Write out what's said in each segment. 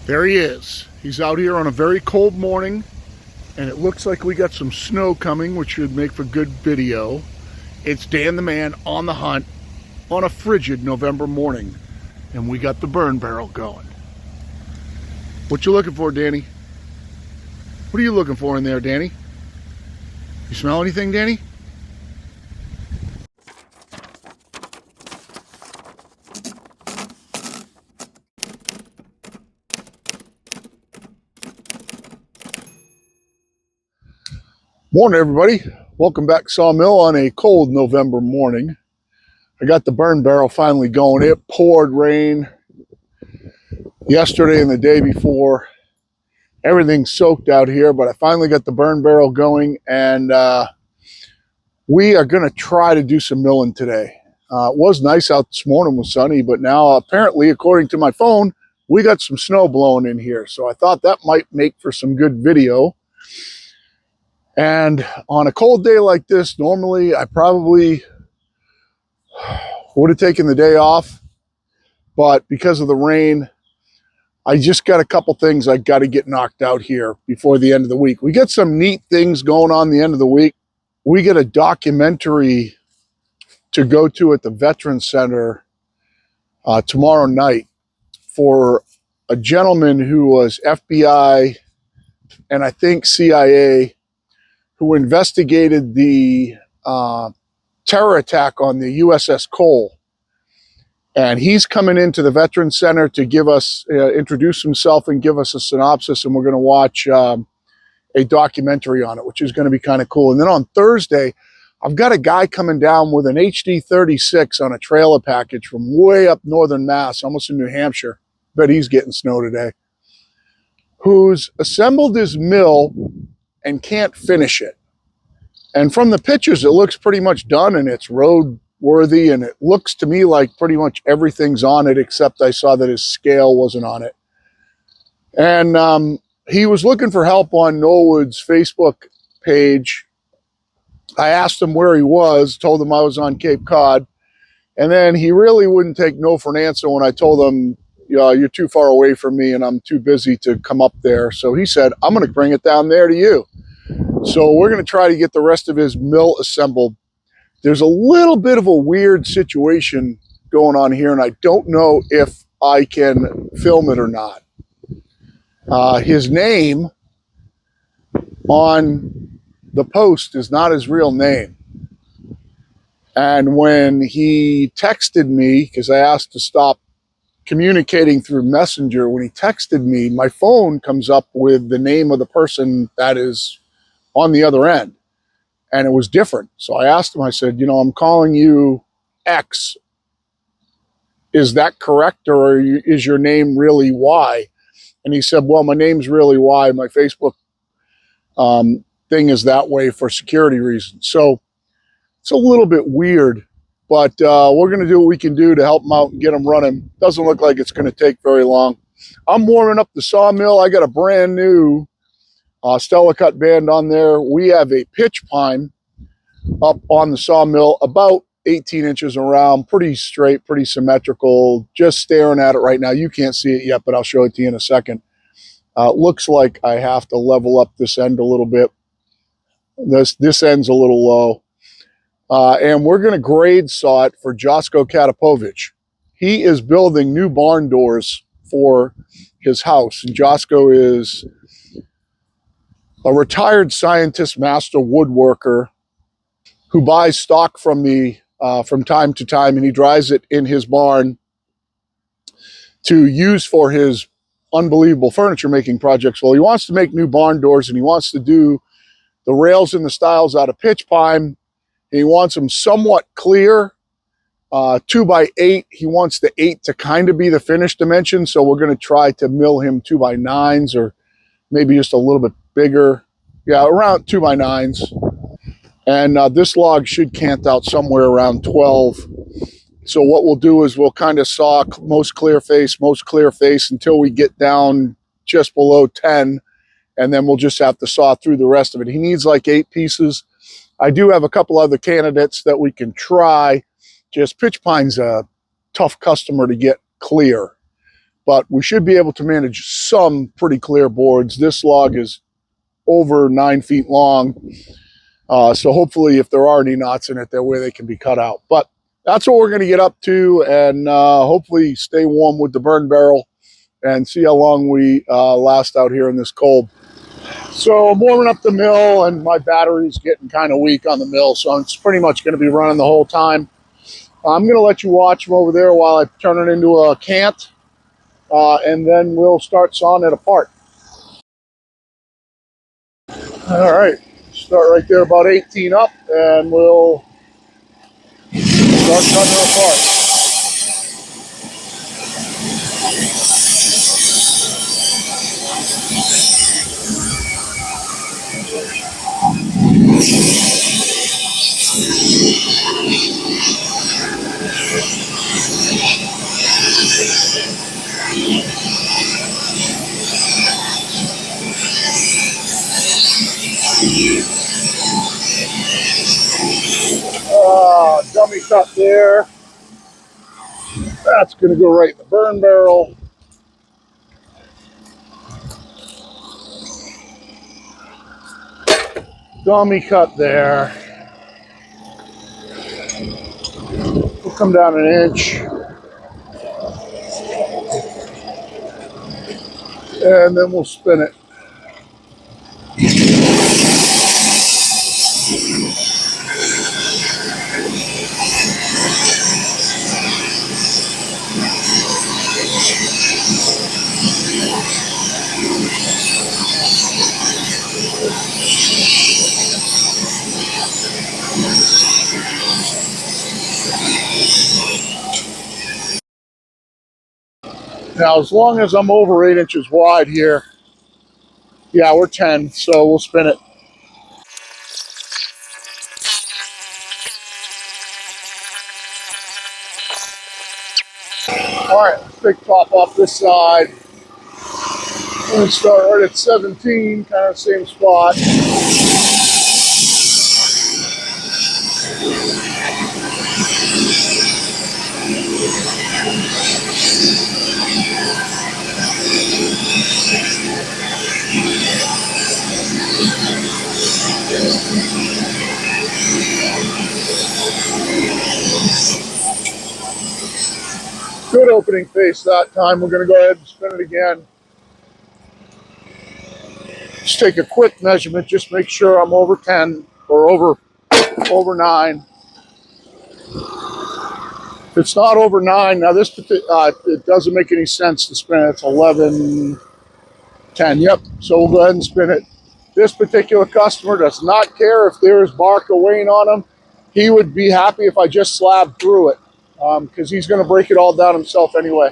There he is. He's out here on a very cold morning, and it looks like we got some snow coming, which should make for good video. It's Dan the Man on the hunt on a frigid November morning, and we got the burn barrel going. What you looking for, Danny? What are you looking for in there, Danny? You smell anything, Danny? Morning, everybody. Welcome back to Sawmill on a cold November morning. I got the burn barrel finally going. It poured rain yesterday and the day before. Everything's soaked out here, but I finally got the burn barrel going, and we are going to try to do some milling today. It was nice out this morning, was sunny, but now apparently, according to my phone, we got some snow blowing in here. So I thought that might make for some good video. And on a cold day like this, normally I probably would have taken the day off, but because of the rain, I just got a couple things I got to get knocked out here before the end of the week. We got some neat things going on the end of the week. We get a documentary to go to at the Veterans Center tomorrow night for a gentleman who was FBI and I think CIA, who investigated the terror attack on the USS Cole. And he's coming into the Veterans Center to give us, introduce himself and give us a synopsis, and we're going to watch a documentary on it, which is going to be kind of cool. And then on Thursday, I've got a guy coming down with an HD36 on a trailer package from way up northern Mass, almost in New Hampshire. Bet he's getting snow today. Who's assembled his mill and can't finish it. And from the pictures, it looks pretty much done, and it's roadworthy, and it looks to me like pretty much everything's on it, except I saw that his scale wasn't on it. And he was looking for help on Norwood's Facebook page. I asked him where he was, told him I was on Cape Cod, and then he really wouldn't take no for an answer when I told him, you're too far away from me and I'm too busy to come up there. So he said, I'm going to bring it down there to you. So we're going to try to get the rest of his mill assembled. There's a little bit of a weird situation going on here, and I don't know if I can film it or not. His name on the post is not his real name. And when he texted me, because I asked to stop communicating through Messenger, when he texted me, my phone comes up with the name of the person that is on the other end, and it was different. So I asked him, I said, I'm calling you X. Is that correct, or is your name really Y? And he said, well, my name's really Y. My Facebook thing is that way for security reasons. So it's a little bit weird, but we're going to do what we can do to help him out and get him running. Doesn't look like it's going to take very long. I'm warming up the sawmill. I got a brand new Stella Cut band on there. We have a pitch pine up on the sawmill, about 18 inches around, pretty straight, pretty symmetrical. Just staring at it right now. You can't see it yet, but I'll show it to you in a second. Looks like I have to level up this end a little bit. This end's a little low. And we're going to grade saw it for Josko. He is building new barn doors for his house. And Josko is a retired scientist, master woodworker, who buys stock from me from time to time, and he drives it in his barn to use for his unbelievable furniture making projects. Well, he wants to make new barn doors, and he wants to do the rails and the stiles out of pitch pine. He wants them somewhat clear, 2x8. He wants the 8 to kind of be the finish dimension, so we're going to try to mill him 2x9s, or maybe just a little bit bigger. Yeah, around 2x9s. And this log should cant out somewhere around 12. So what we'll do is we'll kind of saw most clear face until we get down just below 10. And then we'll just have to saw through the rest of it. He needs like 8 pieces. I do have a couple other candidates that we can try. Just pitch pine's a tough customer to get clear. but we should be able to manage some pretty clear boards. This log is over 9 feet long, so hopefully if there are any knots in it, that way they can be cut out. But that's what we're going to get up to, and hopefully stay warm with the burn barrel and see how long we last out here in this cold. So I'm warming up the mill, and my battery's getting kind of weak on the mill, so it's pretty much going to be running the whole time. I'm going to let you watch them over there while I turn it into a cant, and then we'll start sawing it apart. All right, start right there about 18 up, and we'll start cutting it apart. Dummy cut there. That's going to go right in the burn barrel. Dummy cut there. We'll come down an inch. And then we'll spin it. Now, as long as I'm over 8 inches wide here, yeah, we're 10, so we'll spin it. All right, let's take top off this side. I'm going to start right at 17, kind of same spot. Good opening face that time. We're going to go ahead and spin it again. Just take a quick measurement, just make sure I'm over 10 or over 9. If it's not over 9, now this it doesn't make any sense to spin it. It's 11, 10. Yep. So we'll go ahead and spin it. This particular customer does not care if there is bark or wane on him. He would be happy if I just slabbed through it, because he's going to break it all down himself anyway.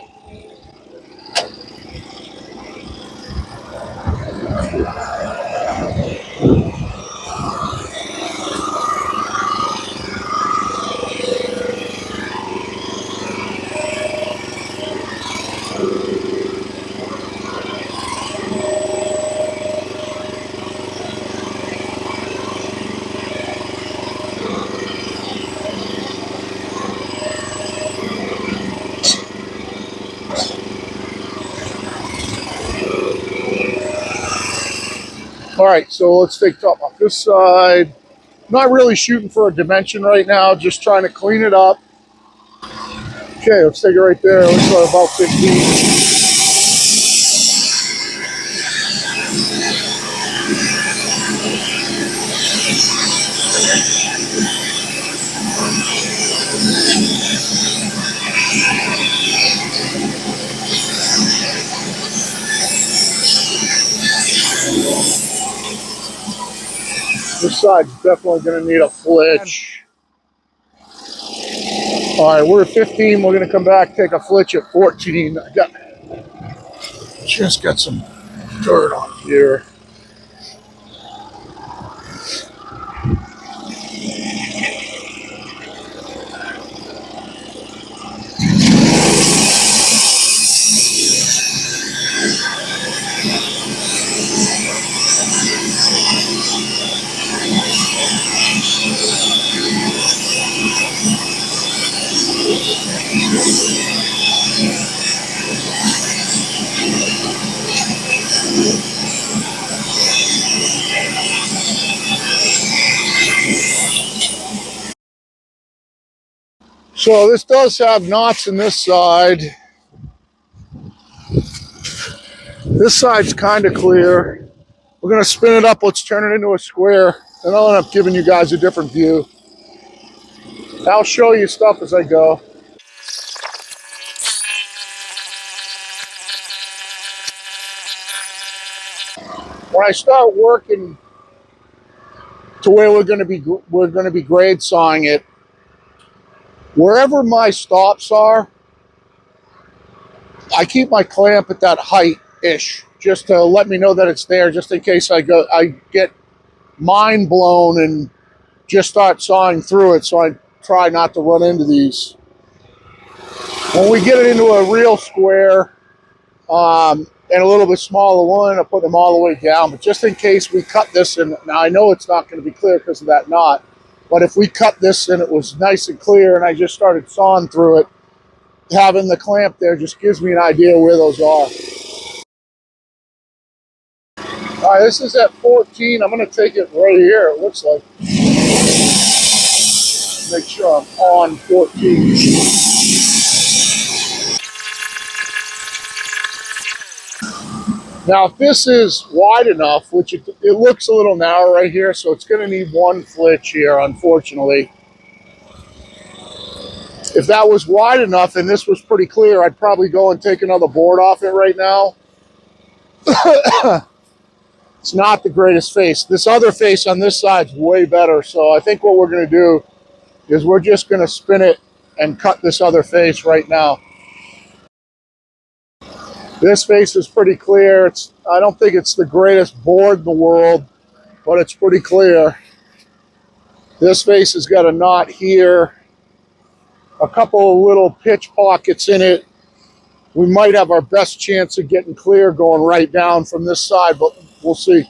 All right, so let's take top off this side. Not really shooting for a dimension right now, just trying to clean it up. Okay, let's take it right there. Let's go about 15. This side's definitely going to need a flitch. All right, we're at 15. We're going to come back, take a flitch at 14. Just got some dirt on here. So this does have knots in this side. This side's kind of clear. We're going to spin it up. Let's turn it into a square. And I'll end up giving you guys a different view. I'll show you stuff as I go. When I start working to where we're going to be grade sawing it, wherever my stops are, I keep my clamp at that height-ish, just to let me know that it's there, just in case I get mind blown and just start sawing through it, so I try not to run into these. When we get it into a real square, and a little bit smaller one, I put them all the way down, but just in case we cut this in, now I know it's not going to be clear because of that knot, but if we cut this and it was nice and clear and I just started sawing through it, having the clamp there just gives me an idea where those are. All right, this is at 14. I'm going to take it right here, it looks like. Make sure I'm on 14. Now, if this is wide enough, which it looks a little narrow right here, so it's going to need one flitch here, unfortunately. If that was wide enough and this was pretty clear, I'd probably go and take another board off it right now. It's not the greatest face. This other face on this side's way better, so I think what we're going to do is we're just going to spin it and cut this other face right now. This face is pretty clear. I don't think it's the greatest board in the world, but it's pretty clear. This face has got a knot here, a couple of little pitch pockets in it. We might have our best chance of getting clear going right down from this side, but we'll see.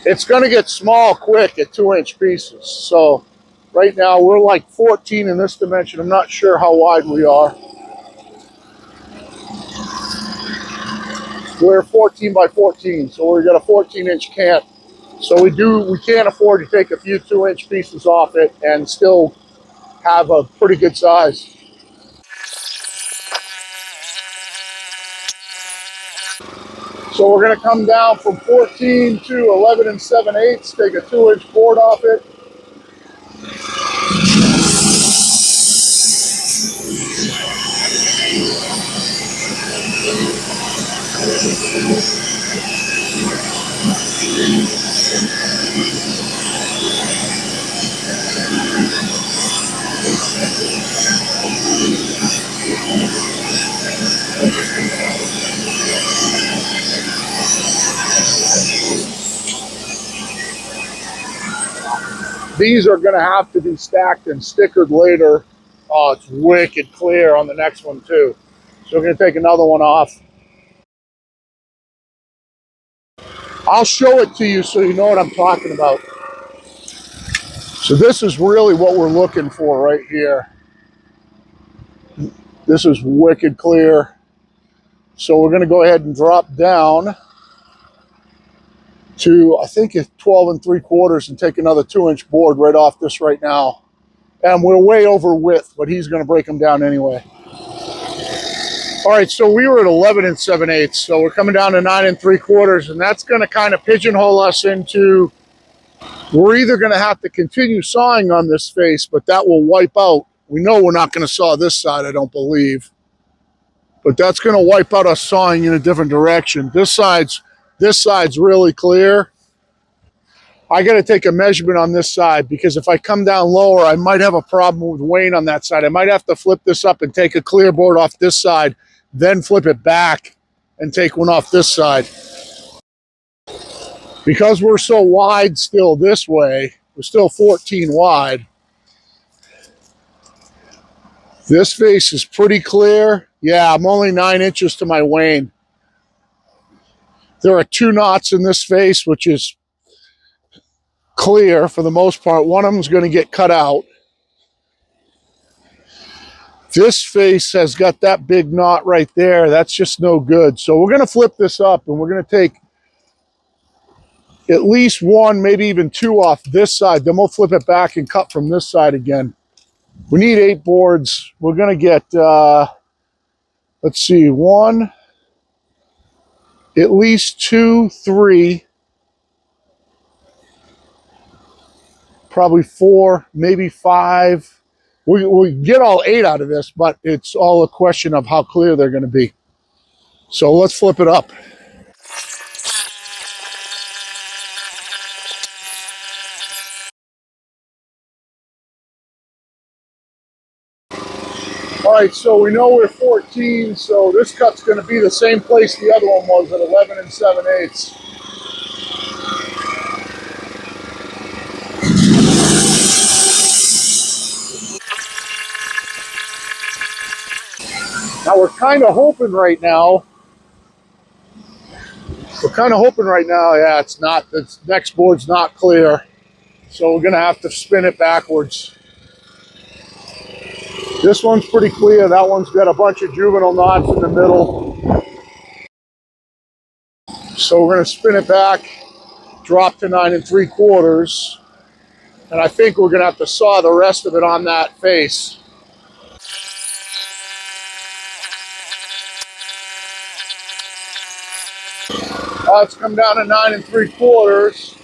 It's going to get small quick at 2-inch pieces. So right now we're like 14 in this dimension. I'm not sure how wide we are. We're 14 by 14, so we've got a 14-inch cant. So we can't afford to take a few 2-inch pieces off it and still have a pretty good size. So we're going to come down from 14 to 11 7/8, take a 2-inch board off it. These are going to have to be stacked and stickered later. Oh, it's wicked clear on the next one too. So we're going to take another one off. I'll show it to you so you know what I'm talking about. So this is really what we're looking for right here. This is wicked clear. So we're going to go ahead and drop down to, I think it's 12 3/4, and take another 2-inch board right off this right now. And we're way over width, but he's going to break them down anyway. All right, so we were at 11 7/8, so we're coming down to 9 3/4, and that's going to kind of pigeonhole us into, we're either going to have to continue sawing on this face, but that will wipe out. We know we're not going to saw this side, I don't believe. But that's going to wipe out us sawing in a different direction. This side's really clear. I got to take a measurement on this side, because if I come down lower, I might have a problem with weighing on that side. I might have to flip this up and take a clear board off this side, then flip it back and take one off this side. Because we're so wide still this way, we're still 14 wide. This face is pretty clear. Yeah, I'm only 9 inches to my wane. There are 2 knots in this face, which is clear for the most part. One of them is going to get cut out. This face has got that big knot right there. That's just no good. So we're going to flip this up, and we're going to take at least 1, maybe even 2 off this side. Then we'll flip it back and cut from this side again. We need 8 boards. We're gonna get, let's see, 1, at least 2, 3, probably 4, maybe 5. We get all 8 out of this, but it's all a question of how clear they're gonna be. So let's flip it up. All right, so we know we're 14, so this cut's going to be the same place the other one was at 11 7/8. Now we're kind of hoping right now, yeah, it's not, this next board's not clear, so we're going to have to spin it backwards. This one's pretty clear, that one's got a bunch of juvenile knots in the middle. So we're going to spin it back, drop to 9 3/4, and I think we're going to have to saw the rest of it on that face. Let's come down to 9 3/4.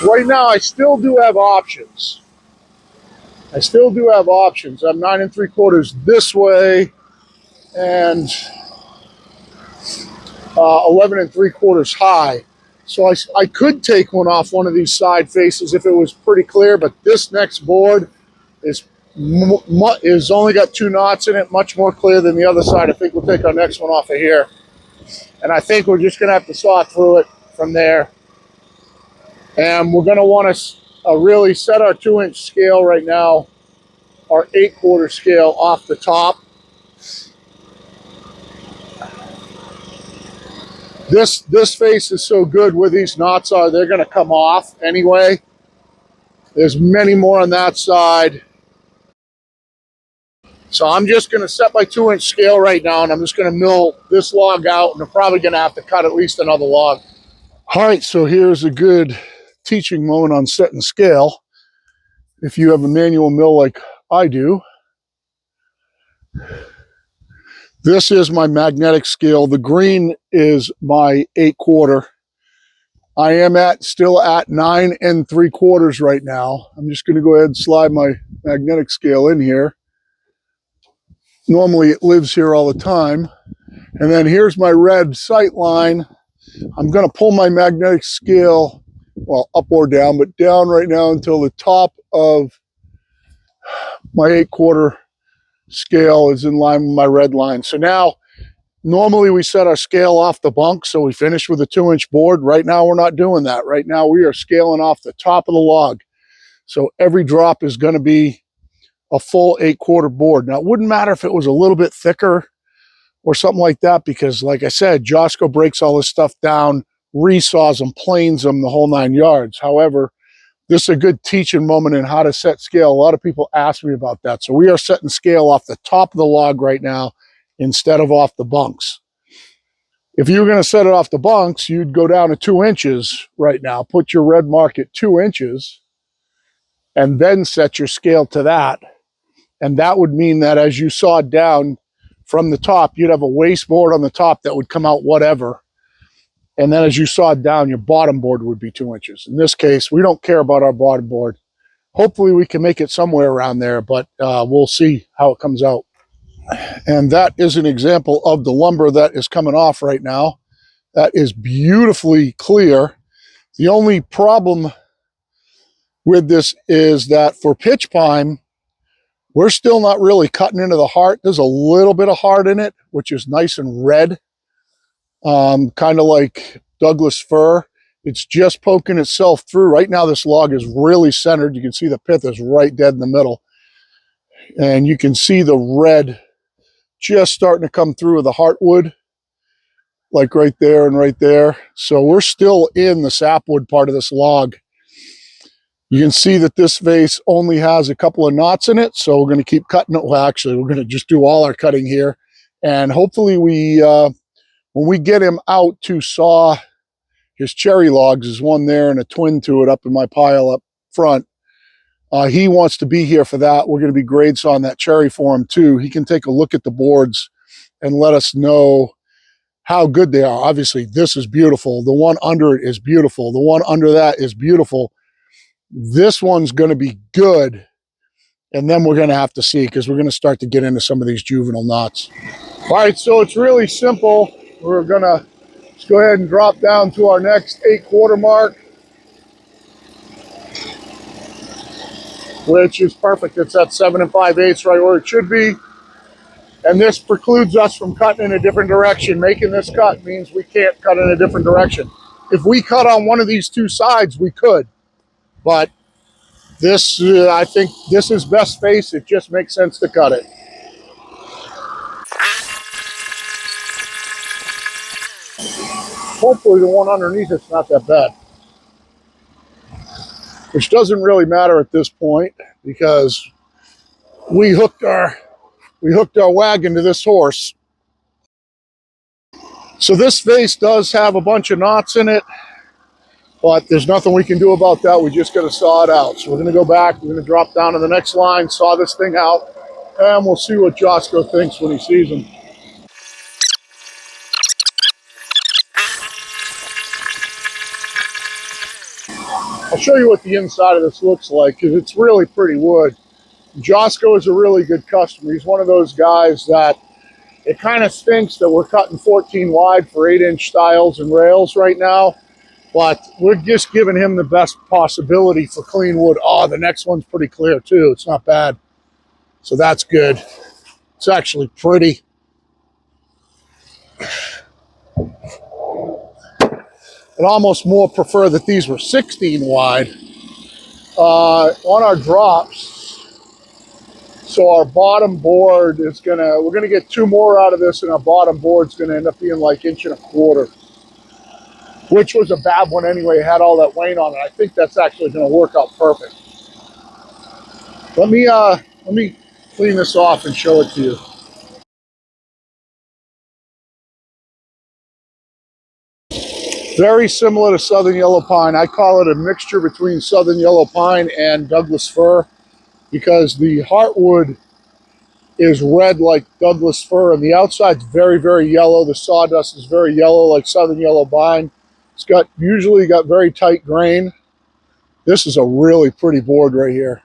Right now, I still do have options. I'm 9 3/4 this way and 11 3/4 high. So I could take one off one of these side faces if it was pretty clear, but this next board is only got 2 knots in it, much more clear than the other side. I think we'll take our next one off of here. And I think we're just going to have to saw through it from there. And we're going to want to really set our 2-inch scale right now, our 8/4 scale off the top. This face is so good where these knots are, they're going to come off anyway. There's many more on that side. So I'm just going to set my 2-inch scale right now, and I'm just going to mill this log out, and I'm probably going to have to cut at least another log. All right, so here's a good teaching moment on setting scale. If you have a manual mill like I do, this is my magnetic scale. The green is my 8/4. I am still at 9 3/4 right now. I'm just going to go ahead and slide my magnetic scale in here. Normally it lives here all the time. And then here's my red sight line. I'm going to pull my magnetic scale, well, up or down, but down right now until the top of my 8/4 scale is in line with my red line. So now, normally we set our scale off the bunk, so we finish with a 2-inch board. Right now we're not doing that. Right now we are scaling off the top of the log. So every drop is going to be a full 8/4 board. Now it wouldn't matter if it was a little bit thicker or something like that, because like I said, Josko breaks all this stuff down, resaws them, planes them, the whole 9 yards. However, this is a good teaching moment in how to set scale. A lot of people ask me about that. So we are setting scale off the top of the log right now instead of off the bunks. If you were going to set it off the bunks, you'd go down to 2 inches right now, put your red mark at 2 inches, and then set your scale to that. And that would mean that as you sawed down from the top, you'd have a waste board on the top that would come out whatever. And then as you sawed down, your bottom board would be 2 inches. In this case, we don't care about our bottom board. Hopefully we can make it somewhere around there, but we'll see how it comes out. And that is an example of the lumber that is coming off right now. That is beautifully clear. The only problem with this is that for pitch pine, we're still not really cutting into the heart. There's a little bit of heart in it, which is nice and red, kind of like Douglas fir. It's just poking itself through. Right now, this log is really centered. You can see the pith is right dead in the middle. And you can see the red just starting to come through with the heartwood, like right there and right there. So we're still in the sapwood part of this log. You can see that this vase only has a couple of knots in it, so we're going to keep cutting it. Well, actually, we're going to just do all our cutting here. And hopefully when we get him out to saw his cherry logs, there's one there and a twin to it up in my pile up front. He wants to be here for that. We're going to be grade sawing that cherry for him too. He can take a look at the boards and let us know how good they are. Obviously, this is beautiful. The one under it is beautiful. The one under that is beautiful. This one's going to be good. And then we're going to have to see, because we're going to start to get into some of these juvenile knots. All right, so it's really simple. We're going to just go ahead and drop down to our next 8/4 mark, which is perfect. It's at 7 5/8 right where it should be. And this precludes us from cutting in a different direction. Making this cut means we can't cut in a different direction. If we cut on one of these two sides, we could. But this, I think this is best face. It just makes sense to cut it. Hopefully the one underneath it's not that bad. Which doesn't really matter at this point, because we hooked our wagon to this horse. So this vase does have a bunch of knots in it, but there's nothing we can do about that. We just got to saw it out. So we're going to go back. We're going to drop down to the next line, saw this thing out, and we'll see what Josko thinks when he sees him. I'll show you what the inside of this looks like, because it's really pretty wood. Josko is a really good customer. He's one of those guys that it kind of stinks that we're cutting 14 wide for 8-inch stiles and rails right now, but we're just giving him the best possibility for clean wood. Oh, the next one's pretty clear too. It's not bad. So that's good. It's actually pretty. I'd almost more prefer that these were 16 wide on our drops. So our bottom board is we're gonna get 2 more out of this, and our bottom board's gonna end up being like 1.25 inches, which was a bad one anyway. It had all that weight on it. I think that's actually gonna work out perfect. Let me clean this off and show it to you. Very similar to Southern Yellow Pine. I call it a mixture between Southern Yellow Pine and Douglas Fir, because the heartwood is red like Douglas Fir, and the outside's very, very yellow. The sawdust is very yellow like Southern Yellow Pine. It's usually got very tight grain. This is a really pretty board right here.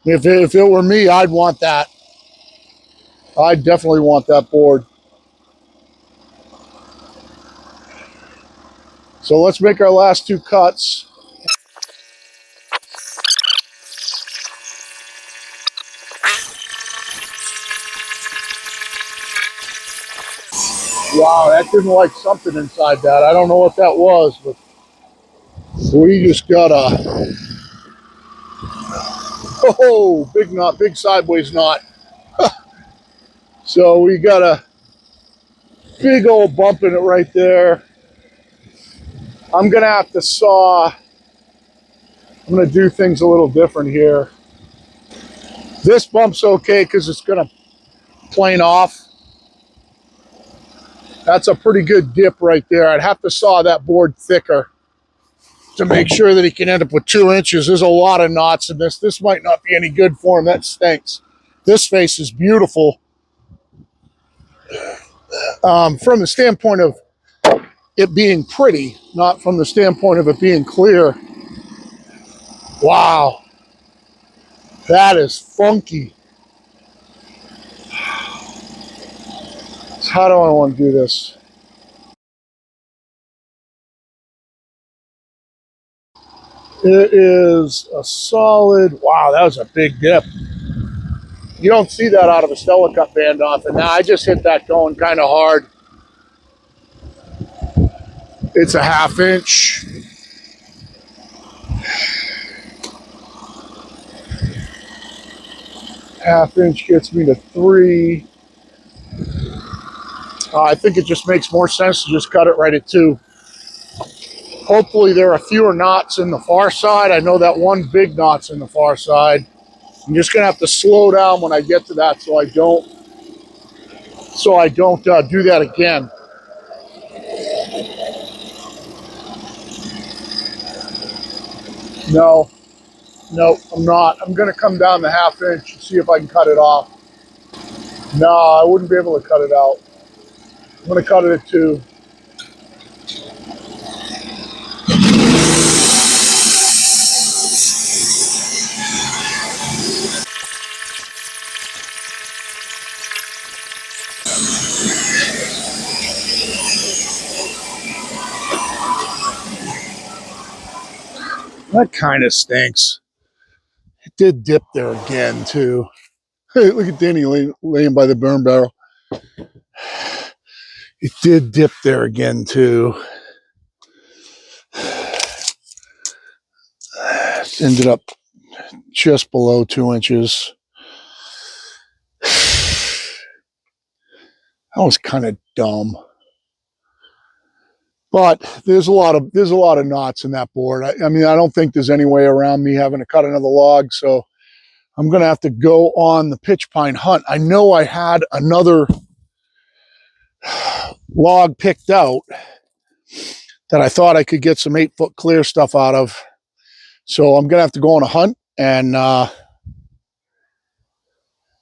If it were me, I'd want that. I'd definitely want that board. So let's make our last 2 cuts. Wow, that didn't like something inside that. I don't know what that was, but we just got a, oh, big knot, big sideways knot. So we got a big old bump in it right there. I'm gonna have to saw, I'm gonna do things a little different here. This bump's okay because it's gonna plane off. That's a pretty good dip right there. I'd have to saw that board thicker to make sure that he can end up with 2 inches. There's a lot of knots in this. This might not be any good for him. That stinks. This face is beautiful. From the standpoint of it being pretty, not from the standpoint of it being clear. Wow. That is funky. So how do I want to do this? It is a solid, wow, that was a big dip. You don't see that out of a Stella Cut band off, and now I just hit that going kind of hard. It's a 1/2 inch. Half inch gets me to 3. I think it just makes more sense to just cut it right at 2. Hopefully there are fewer knots in the far side. I know that one big knot's in the far side. I'm just gonna have to slow down when I get to that so I don't do that again. No, I'm not. I'm gonna come down the 1/2 inch and see if I can cut it off. No, I wouldn't be able to cut it out. I'm gonna cut it at 2. That kind of stinks. It did dip there again too. Look at Danny laying by the burn barrel. It did dip there again too. It ended up just below 2 inches. That was kind of dumb. But there's a lot of knots in that board. I mean, I don't think there's any way around me having to cut another log, so I'm gonna have to go on the pitch pine hunt. I know I had another log picked out that I thought I could get some 8-foot clear stuff out of. So I'm gonna have to go on a hunt and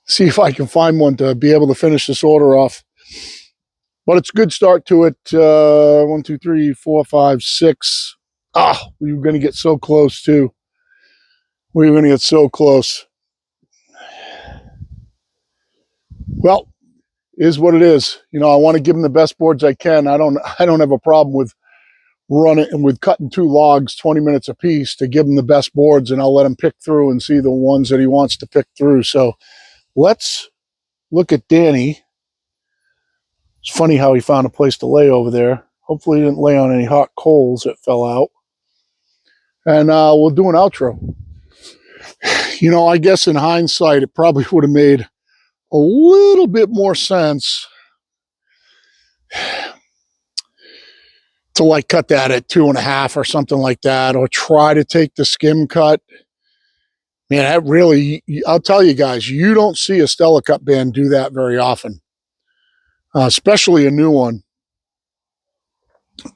see if I can find one to be able to finish this order off. But it's a good start to it. 1, 2, 3, 4, 5, 6. We were gonna get so close too. We were gonna get so close. Well, is what it is. You know, I want to give them the best boards I can. I don't have a problem with running and with cutting 2 logs 20 minutes a piece to give him the best boards, and I'll let him pick through and see the ones that he wants to pick through. So let's look at Danny. It's funny how he found a place to lay over there. Hopefully he didn't lay on any hot coals that fell out. And we'll do an outro. You know, I guess in hindsight, it probably would have made a little bit more sense to like cut that at 2.5 or something like that, or try to take the skim cut. Man, that really, I'll tell you guys, you don't see a Stella Cut band do that very often, especially a new one.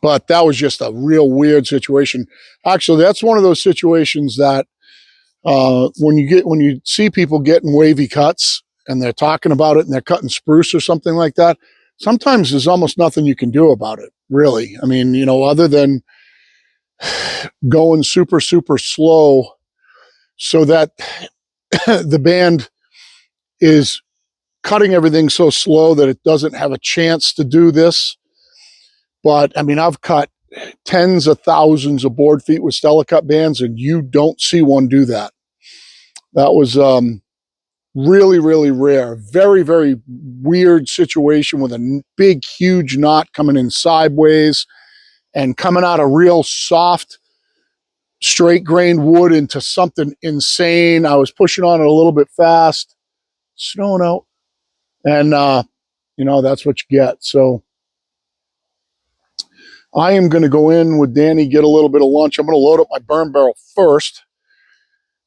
But that was just a real weird situation. Actually, that's one of those situations that when you see people getting wavy cuts and they're talking about it and they're cutting spruce or something like that, sometimes there's almost nothing you can do about it, really. I mean, you know, other than going super, super slow so that the band is cutting everything so slow that it doesn't have a chance to do this. But I mean, I've cut tens of thousands of board feet with Stella Cut bands, and you don't see one do that. That was really, really rare. Very, very weird situation with a big, huge knot coming in sideways and coming out of real soft, straight grained wood into something insane. I was pushing on it a little bit fast, snowing out, and you know, that's what you get. So I am going to go in with Danny, get a little bit of lunch. I'm going to load up my burn barrel first,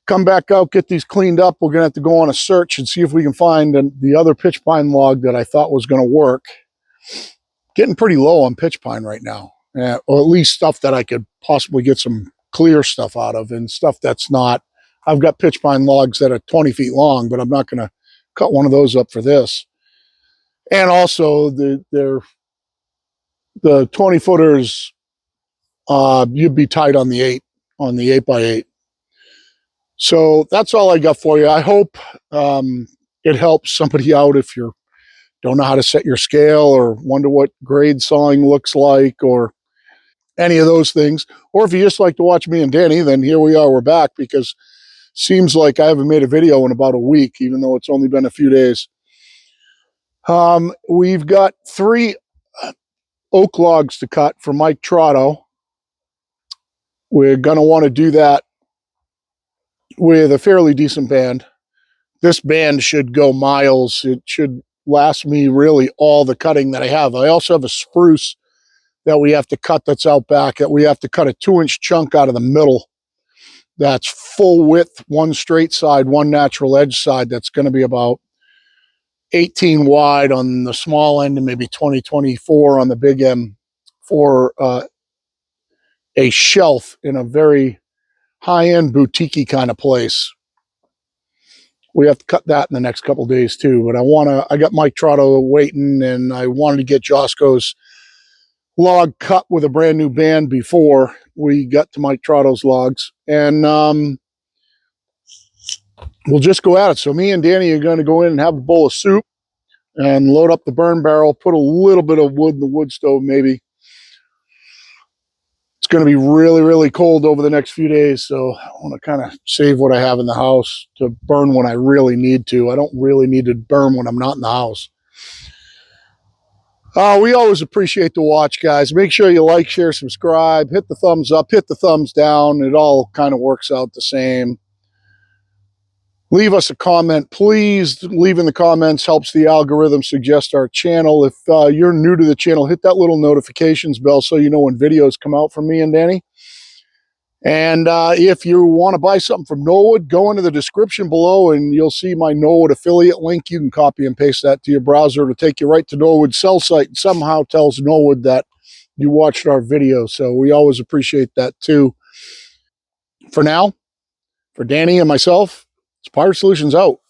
come back out, get these cleaned up. We're going to have to go on a search and see if we can find the other pitch pine log that I thought was going to work. Getting pretty low on pitch pine right now, or at least stuff that I could possibly get some clear stuff out of, and stuff that's not. I've got pitch pine logs that are 20 feet long, but I'm not going to cut one of those up for this. And also the 20 footers, you'd be tight on the 8x8. So that's all I got for you. I hope it helps somebody out if you don't know how to set your scale or wonder what grade sawing looks like or any of those things. Or if you just like to watch me and Danny, then here we are, we're back, because seems like I haven't made a video in about a week, even though it's only been a few days. We've got 3 oak logs to cut for Mike Trotto. We're going to want to do that with a fairly decent band. This band should go miles. It should last me really all the cutting that I have. I also have a spruce that we have to cut that's out back, that we have to cut a 2-inch chunk out of the middle. That's full width, one straight side, one natural edge side. That's going to be about 18 wide on the small end and maybe 20, 24 on the big end for a shelf in a very high-end boutique kind of place. We have to cut that in the next couple of days too. But I got Mike Trotto waiting, and I wanted to get Josko's log cut with a brand new band before we got to Mike Trotto's logs. And we'll just go at it. So me and Danny are going to go in and have a bowl of soup and load up the burn barrel, put a little bit of wood in the wood stove maybe. It's going to be really, really cold over the next few days, so I want to kind of save what I have in the house to burn when I really need to. I don't really need to burn when I'm not in the house. We always appreciate the watch, guys. Make sure you like, share, subscribe, hit the thumbs up, hit the thumbs down. It all kind of works out the same. Leave us a comment, please. Leaving the comments helps the algorithm suggest our channel. If you're new to the channel, hit that little notifications bell so you know when videos come out from me and Danny. And if you want to buy something from Norwood, go into the description below and you'll see my Norwood affiliate link. You can copy and paste that to your browser to take you right to Norwood's sell site, and somehow tells Norwood that you watched our video. So we always appreciate that too. For now, for Danny and myself, Pirate Solutions out.